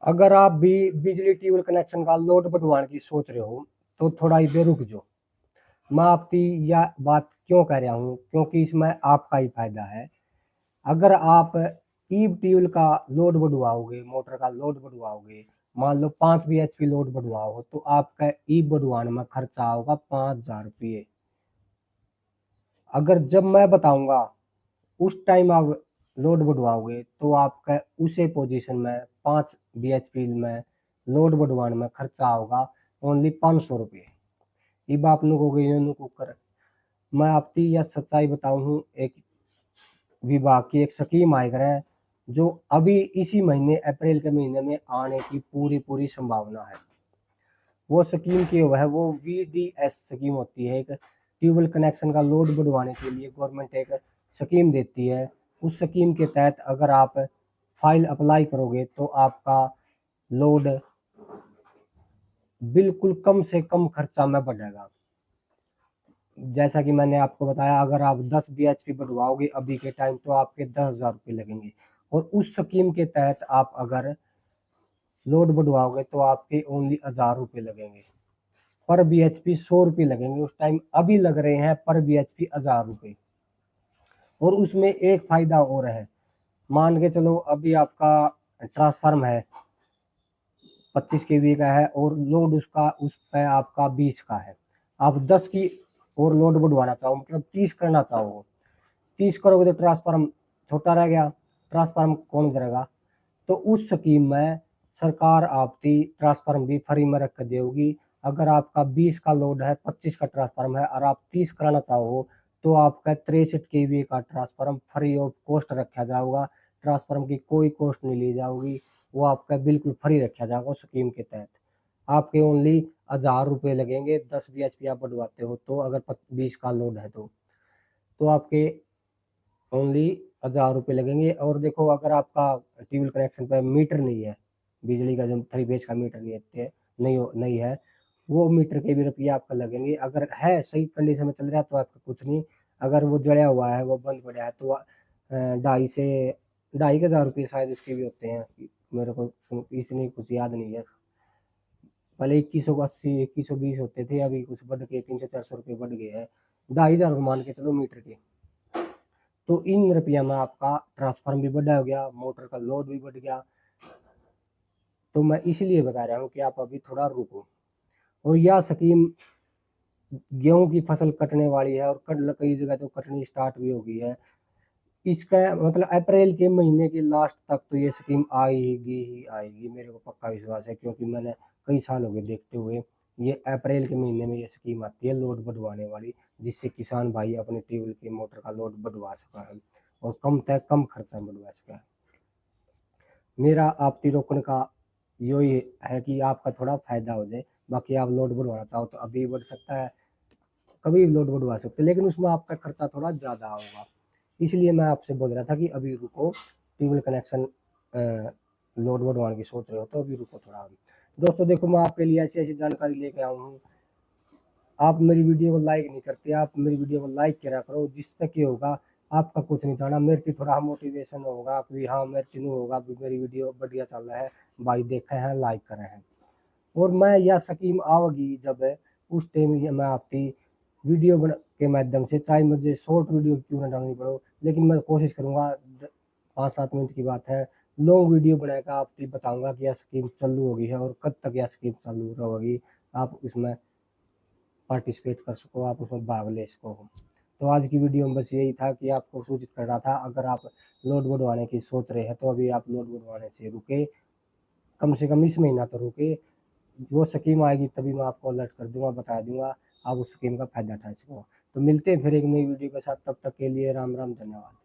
अगर आप भी बिजली ट्यूबवेल कनेक्शन का लोड बढ़वाने की सोच रहे हो तो थोड़ा इधर रुक जाओ। मैं आपकी यह बात क्यों कह रहा हूँ, क्योंकि इसमें आपका ही फायदा है। अगर आप ई ट्यूबवेल का लोड बढ़वाओगे, मोटर का लोड बढ़वाओगे, मान लो 5 bhp लोड बढ़वाओ तो आपका ई बढ़वाने में खर्चा होगा 5,000 रुपये। अगर जब मैं बताऊंगा उस टाइम आप लोड बढ़वाओगे तो आपका उसी पोजीशन में 5 bhp में लोड बढ़वाने में खर्चा होगा ओनली 500 रुपये। अब आप लोगों को कुकर मैं आपकी यह सच्चाई बताऊं हूँ। एक विभाग की एक स्कीम आएगा है जो अभी इसी महीने अप्रैल के महीने में आने की पूरी संभावना है। वो स्कीम की है वो VDS स्कीम होती है। एक ट्यूबवेल कनेक्शन का लोड बढ़वाने के लिए गवर्नमेंट एक स्कीम देती है। उस स्कीम के तहत अगर आप फाइल अप्लाई करोगे तो आपका लोड बिल्कुल कम से कम खर्चा में बढ़ेगा। जैसा कि मैंने आपको बताया, अगर आप 10 bhp बढ़वाओगे अभी के टाइम तो आपके 10,000 रुपये लगेंगे, और उस स्कीम के तहत आप अगर लोड बढ़वाओगे तो आपके ओनली 1,000 रुपये लगेंगे। पर bhp 100 रुपये लगेंगे उस टाइम, अभी लग रहे हैं पर bhp 1,000 रुपये। और उसमें एक फायदा और है, मान के चलो अभी आपका ट्रांसफार्म है 25 kV का है और लोड उसका उस पे आपका 20 का है, आप 10 की और लोड बढ़वाना चाहो, मतलब 30 करना चाहो, 30 करोगे तो ट्रांसफार्म छोटा रह गया, ट्रांसफार्म कौन करेगा। तो उस स्कीम में सरकार आपकी ट्रांसफार्म भी फ्री में रख कर देगी। अगर आपका 20 का लोड है, 25 का ट्रांसफार्म है और आप 30 कराना चाहो तो आपका 63 kV का ट्रांसफार्म फ्री ऑफ कॉस्ट रखा जाएगा। ट्रांसफार्म की कोई कॉस्ट नहीं ली जाएगी, वो आपका बिल्कुल फ्री रखा जाएगा उस स्कीम के तहत। आपके ओनली 1,000 रुपये लगेंगे 10 bhp आप बढ़वाते हो तो, अगर 20 का लोड है तो आपके ओनली 1,000 रुपये लगेंगे। और देखो, अगर आपका ट्यूबवेल कनेक्शन पे मीटर नहीं है, बिजली का जो 3 फेज का मीटर नहीं है, वो मीटर के भी रुपये आपका लगेंगे। अगर है सही कंडीशन में चल रहा है तो आपका कुछ नहीं, अगर वो जड़ा हुआ है, वो बंद पड़ा है तो 2,500 रुपये शायद उसके भी होते हैं। मेरे को इतनी कुछ याद नहीं है। पहले 2180 2120 होते थे, अभी कुछ बढ़ के 300-400 रुपये बढ़ गए हैं। 2,500 मान के चलो मीटर के। तो इन रुपया में आपका ट्रांसफार्म भी बढ़ा हो गया, मोटर का लोड भी बढ़ गया। तो मैं इसलिए बता रहा हूँ कि आप अभी थोड़ा रुको। और यह स्कीम गेहूं की फसल कटने वाली है और कई जगह तो कटनी स्टार्ट भी हो गई है। इसका मतलब अप्रैल के महीने के लास्ट तक तो ये स्कीम ही आएगी, मेरे को पक्का विश्वास है, क्योंकि मैंने कई साल हो गए देखते हुए। ये अप्रैल के महीने में ये स्कीम आती है लोड बढ़वाने वाली, जिससे किसान भाई अपने ट्यूबवेल की मोटर का लोड बढ़वा सका है और कम खर्चा में बढ़वा सका है। मेरा आपकी रोकने का यही है कि आपका थोड़ा फायदा हो जाए। बाकी आप लोड बढ़वाना चाहो तो अभी बढ़ सकता है, कभी लोड बढ़वा सकते, लेकिन उसमें आपका खर्चा थोड़ा ज़्यादा होगा। इसलिए मैं आपसे बोल रहा था कि अभी रुको, ट्यूबवेल कनेक्शन लोड बढ़वाने की सोच रहे हो तो अभी रुको थोड़ा। दोस्तों देखो, मैं आपके लिए ऐसी ऐसी जानकारी लेके आऊँ हूँ। आप मेरी वीडियो को लाइक नहीं करते, आप मेरी वीडियो को लाइक करा करो, जिससे क्या होगा, आपका कुछ नहीं जाना, मेरे की थोड़ा मोटिवेशन होगा कि हाँ मेरे चिन्ह होगा मेरी वीडियो बढ़िया चल रहा है, भाई देखे हैं लाइक करे हैं। और मैं यह स्कीम आएगी जब उस टाइम मैं आपकी वीडियो बना के माध्यम से, चाहे मुझे शॉर्ट वीडियो क्यों ना डालनी पड़ो, लेकिन मैं कोशिश करूँगा 5-7 मिनट की बात है, लॉन्ग वीडियो बनाकर आपको बताऊँगा कि यह स्कीम चालू होगी है और कब तक यह स्कीम चालू रहेगी, आप उसमें पार्टिसिपेट कर सको, आप उसमें भाग ले सको। तो आज की वीडियो में बस यही था कि आपको सूचित कर रहा था, अगर आप लोड बढ़वाने की सोच रहे हैं तो अभी आप लोड बढ़वाने से रुके, कम से कम इस महीना तो रुके। वो स्कीम आएगी तभी मैं आपको अलर्ट कर दूंगा, बता दूंगा, आप उस स्कीम का फायदा उठा सको। तो मिलते हैं फिर एक नई वीडियो के साथ, तब तक के लिए राम राम, धन्यवाद।